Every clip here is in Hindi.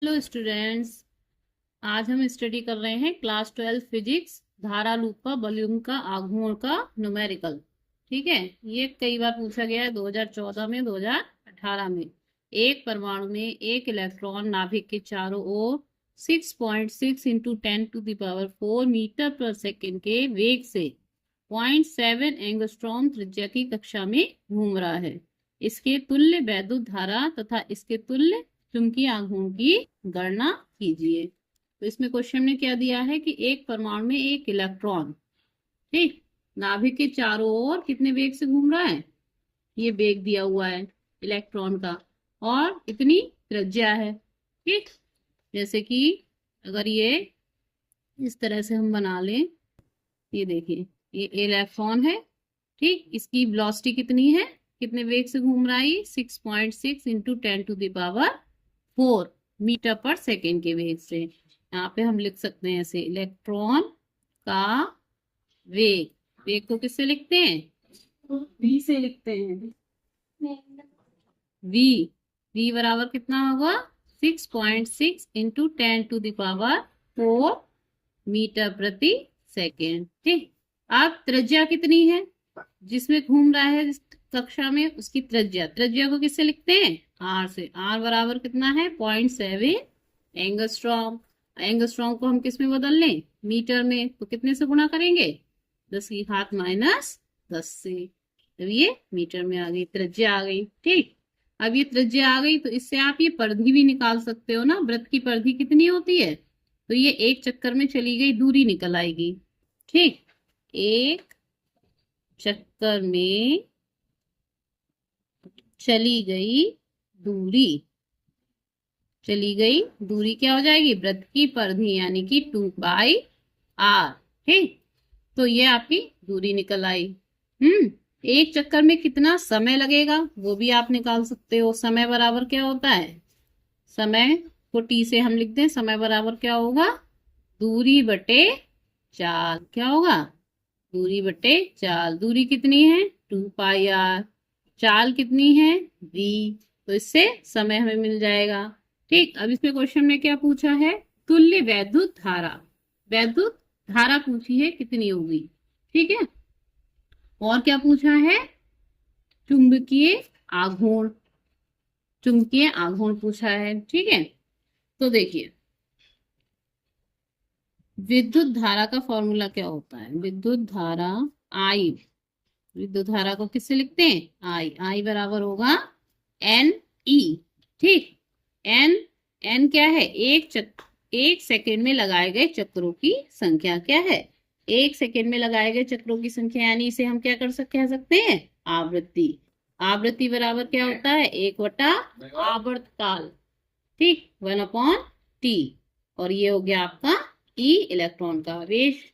Hello students. आज हम स्टडी कर रहे हैं क्लास 12 फिजिक्स धारा लूप का वॉल्यूम का आघूर्ण का न्यूमेरिकल। ठीक है, ये कई बार पूछा गया है 2014 में, 2018 में। एक परमाणु में एक इलेक्ट्रॉन नाभिक के चारों ओर 6.6 इंटू 10⁴ मीटर पर सेकेंड के वेग से 0.7 एंगस्ट्रॉम त्रिज्या की कक्षा में घूम रहा है। इसके तुल्य वैद्युत धारा तथा इसके तुल्य चुंबकीय आघूर्ण की गणना कीजिए। तो इसमें क्वेश्चन में क्या दिया है कि एक परमाणु में एक इलेक्ट्रॉन, ठीक, नाभिक के चारों ओर कितने वेग से घूम रहा है, ये वेग दिया हुआ है इलेक्ट्रॉन का, और इतनी त्रिज्या है। ठीक, जैसे कि अगर ये इस तरह से हम बना लें, ये देखिए ये इलेक्ट्रॉन है, ठीक, इसकी वेलोसिटी कितनी है, कितने वेग से घूम रहा है, 6.6 इंटू 10⁴ मीटर पर सेकेंड के वेग से। यहाँ पे हम लिख सकते हैं ऐसे, इलेक्ट्रॉन का वेग, वेग को किससे लिखते हैं, v से लिखते हैं। v v बराबर कितना होगा, 6.6 इंटू 10⁴ मीटर प्रति सेकेंड। ठीक, अब त्रिज्या कितनी है जिसमें घूम रहा है, जिस कक्षा में, उसकी त्रिज्या, त्रिज्या को किससे लिखते हैं, r से। r बराबर कितना है, 0.7 एंगस्ट्रॉम। एंगस्ट्रॉम को हम किस में बदल लें, मीटर में, तो कितने से गुणा करेंगे, 10⁻10 से। तो ये मीटर में आ गई, त्रिज्या आ गई। ठीक, अब ये त्रिज्या आ गई तो इससे आप ये परिधि भी निकाल सकते हो ना, वृत्त की परिधि कितनी होती है, तो ये एक चक्कर में चली गई दूरी निकल आएगी। ठीक, एक चक्कर में चली गई दूरी, चली गई दूरी क्या हो जाएगी, वृत्त की परिधि, यानी कि 2πr। ठीक, तो ये आपकी दूरी निकल आई। एक चक्कर में कितना समय लगेगा वो भी आप निकाल सकते हो। समय बराबर क्या होता है, समय को t से हम लिखते हैं, समय बराबर क्या होगा, दूरी बटे चाल। क्या होगा, दूरी बटे चाल। दूरी कितनी है, 2πr। चाल कितनी है, v। तो इससे समय हमें मिल जाएगा। ठीक, अब इसमें क्वेश्चन में क्या पूछा है, तुल्य वैद्युत धारा, वैद्युत धारा पूछी है कितनी होगी। ठीक है, और क्या पूछा है, चुंबकीय आघूर्ण, चुंबकीय आघूर्ण पूछा है। ठीक है, तो देखिए विद्युत धारा का फॉर्मूला क्या होता है, विद्युत धारा I, विद्युत धारा को किससे लिखते हैं, I बराबर होगा NE। ठीक, N क्या है, एक सेकेंड में लगाए गए चक्रों की संख्या। क्या है, एक सेकेंड में लगाए गए चक्रों की संख्या, यानी इसे हम क्या कह सकते हैं, आवृत्ति। आवृत्ति बराबर क्या होता है, 1/आवर्तकाल। ठीक, 1/t। और ये हो गया आपका E, इलेक्ट्रॉन का आवेश।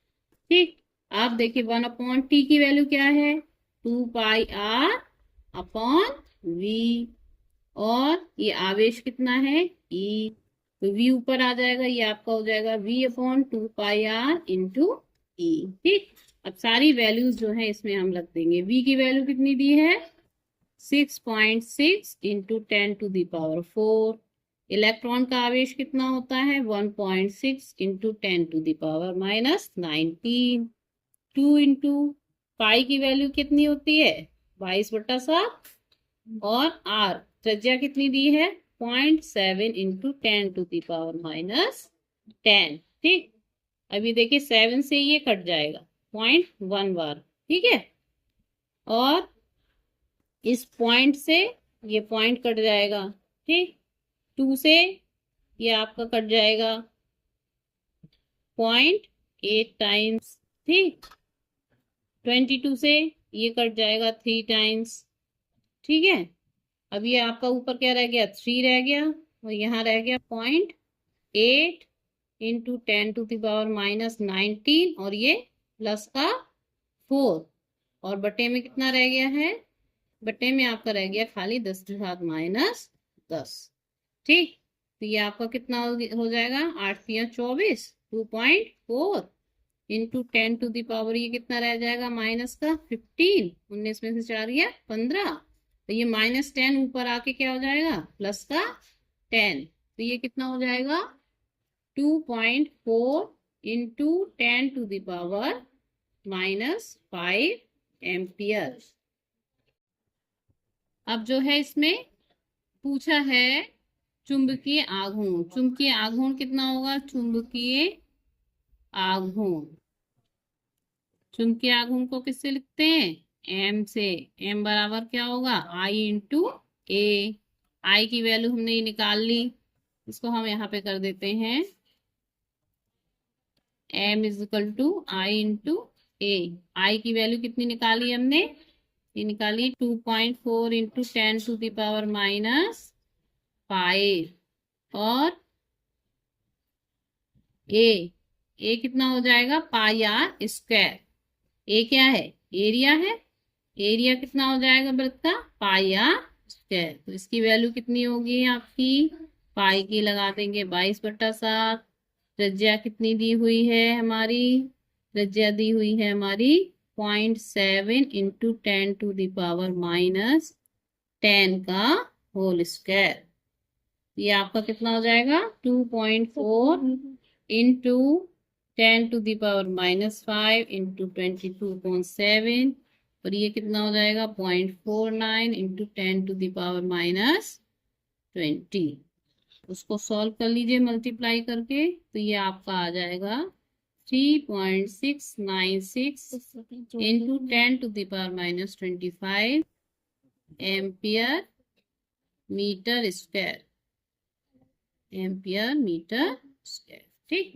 ठीक, आप देखिए 1/t की वैल्यू क्या है, 2πr/v। और ये आवेश कितना है, E, तो v ऊपर आ जाएगा, ये आपका हो जाएगा v/2πr इंटू E। ठीक, अब सारी वैल्यूज जो है इसमें हम रख देंगे। v की वैल्यू कितनी दी है, 6.6 इंटू 10⁴। इलेक्ट्रॉन का आवेश कितना होता है, 1.6 इंटू 10⁻19। 2 इंटू पाई की वैल्यू कितनी होती है, 22/7। और r त्रिज्या कितनी दी है, 0.7 इंटू 10⁻10। ठीक, अभी देखिए 7 से ये कट जाएगा, 0.1 बार। ठीक है, और इस पॉइंट से ये पॉइंट कट जाएगा। ठीक, 2 से ये आपका कट जाएगा 0.8 टाइम्स। ठीक, 22 से ये कट जाएगा 3 टाइम्स। ठीक है, अब ये आपका ऊपर क्या रह गया, 3 रह गया, और यहाँ रह गया 0.8 इंटू 10⁻19, और ये प्लस का 4, और बटे में कितना रह गया है, बटे में आपका रह गया खाली 10⁻10। ठीक, तो ये आपका कितना हो जाएगा, 8×3 = 24, 2.4 इंटू 10⁻, ये कितना रह जाएगा, माइनस का 15, 19 में से 4 गया 15, तो ये -10 ऊपर आके क्या हो जाएगा, प्लस का 10। तो ये कितना हो जाएगा 2.4 इंटू 10⁻⁻5 एम्पियर। अब जो है इसमें पूछा है चुंबकीय आघूर्ण। चुंबकीय आघूर्ण कितना होगा? चुंबकीय आघूर्ण, चुंबकीय आघूर्ण को किससे लिखते हैं? एम से। एम बराबर क्या होगा? आई इंटू ए। आई की वैल्यू हमने ये निकाल ली, इसको हम यहाँ पे कर देते हैं M is equal to I into A. I की वैल्यू कितनी निकाली हमने? ये निकाली 2.4 इंटू 10⁻⁻5। और ए कितना हो जाएगा? पाई आर स्क्वायर। ए क्या है? एरिया है। एरिया कितना हो जाएगा वृत्त का? पाई आर स्क्वायर। तो इसकी वैल्यू कितनी होगी आपकी? पाई की लगा देंगे 22/7। त्रिज्या कितनी दी हुई है हमारी? त्रिज्या दी हुई है हमारी 0.7 इंटू 10⁻⁻10 का होल स्क्वायर। ये आपका कितना हो जाएगा? 2.4 इंटू 10⁻⁻5 इंटू 22.7। और ये कितना हो जाएगा? 0.49 इंटू 10⁻⁻20। उसको सॉल्व कर लीजिए मल्टीप्लाई करके, तो ये आपका आ जाएगा 3.696 into 10⁻⁻25 ampere metre square. Ampere metre square. ठीक।